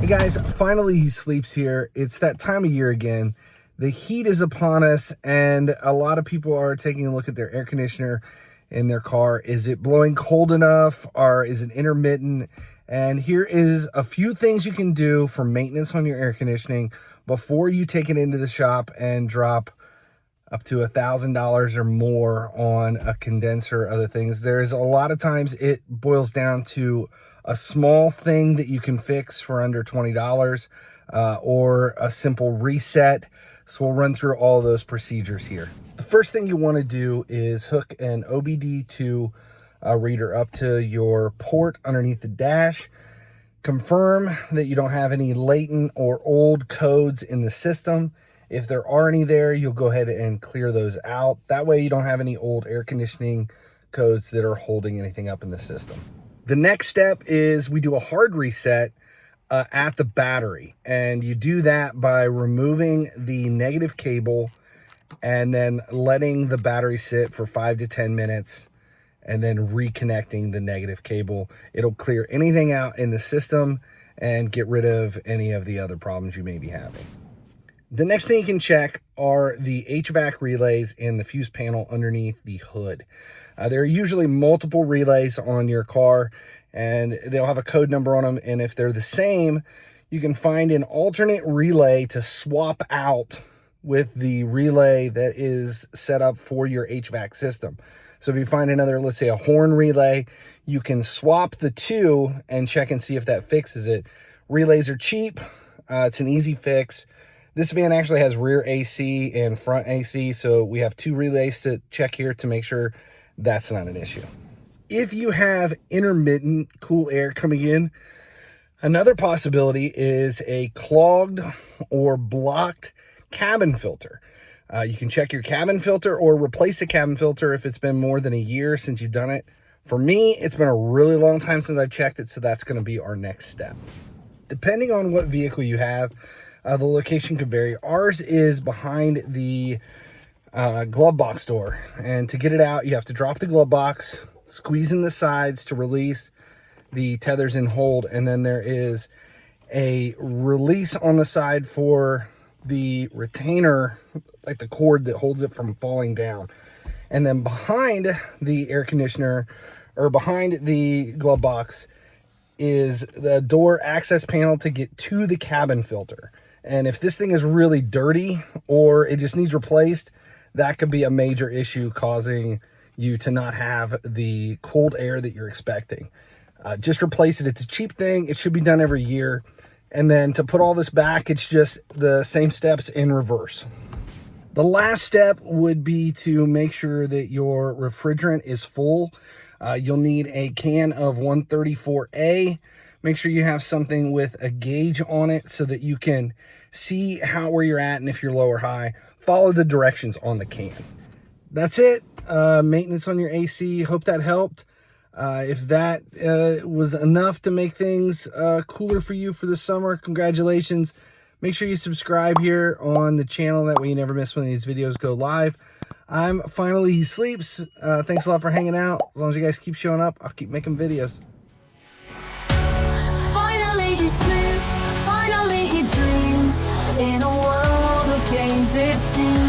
guys, finally he sleeps here. It's that time of year again. The heat is upon us, and a lot of people are taking a look at their air conditioner in their car. Is it blowing cold enough, or is it intermittent? And here is a few things you can do for maintenance on your air conditioning before you take it into the shop and drop up to $1,000 or more on a condenser, other things. There's a lot of times it boils down to a small thing that you can fix for under $20 or a simple reset. So we'll run through all those procedures here. The first thing you want to do is hook an OBD2 reader up to your port underneath the dash. Confirm that you don't have any latent or old codes in the system. If there are any there, you'll go ahead and clear those out. That way you don't have any old air conditioning codes that are holding anything up in the system. The next step is we do a hard reset at the battery. And you do that by removing the negative cable and then letting the battery sit for 5 to 10 minutes and then reconnecting the negative cable. It'll clear anything out in the system and get rid of any of the other problems you may be having. The next thing you can check are the HVAC relays and the fuse panel underneath the hood. There are usually multiple relays on your car, and they'll have a code number on them. And if they're the same, you can find an alternate relay to swap out with the relay that is set up for your HVAC system. So if you find another, let's say a horn relay, you can swap the two and check and see if that fixes it. Relays are cheap. It's an easy fix. This van actually has rear AC and front AC, so we have two relays to check here to make sure that's not an issue. If you have intermittent cool air coming in, another possibility is a clogged or blocked cabin filter. You can check your cabin filter or replace the cabin filter if it's been more than a year since you've done it. For me, it's been a really long time since I've checked it, so that's going to be our next step. Depending on what vehicle you have, the location could vary. Ours is behind the glove box door, and to get it out, you have to drop the glove box, squeeze in the sides to release the tethers and hold, and then there is a release on the side for the retainer, like the cord that holds it from falling down. And then behind the air conditioner, or behind the glove box, is the door access panel to get to the cabin filter. And if this thing is really dirty or it just needs replaced, that could be a major issue causing you to not have the cold air that you're expecting. Just replace it. It's a cheap thing. It should be done every year. And then to put all this back, it's just the same steps in reverse. The last step would be to make sure that your refrigerant is full. You'll need a can of 134A. Make sure you have something with a gauge on it so that you can see where you're at and if you're low or high. Follow the directions on the can. That's it. Maintenance on your AC. Hope that helped. If that was enough to make things cooler for you for the summer, congratulations. Make sure you subscribe here on the channel. That way you never miss when these videos go live. I'm Finally He Sleeps. Thanks a lot for hanging out. As long as you guys keep showing up, I'll keep making videos. Finally he sleeps, finally he dreams. In a world of games it seems.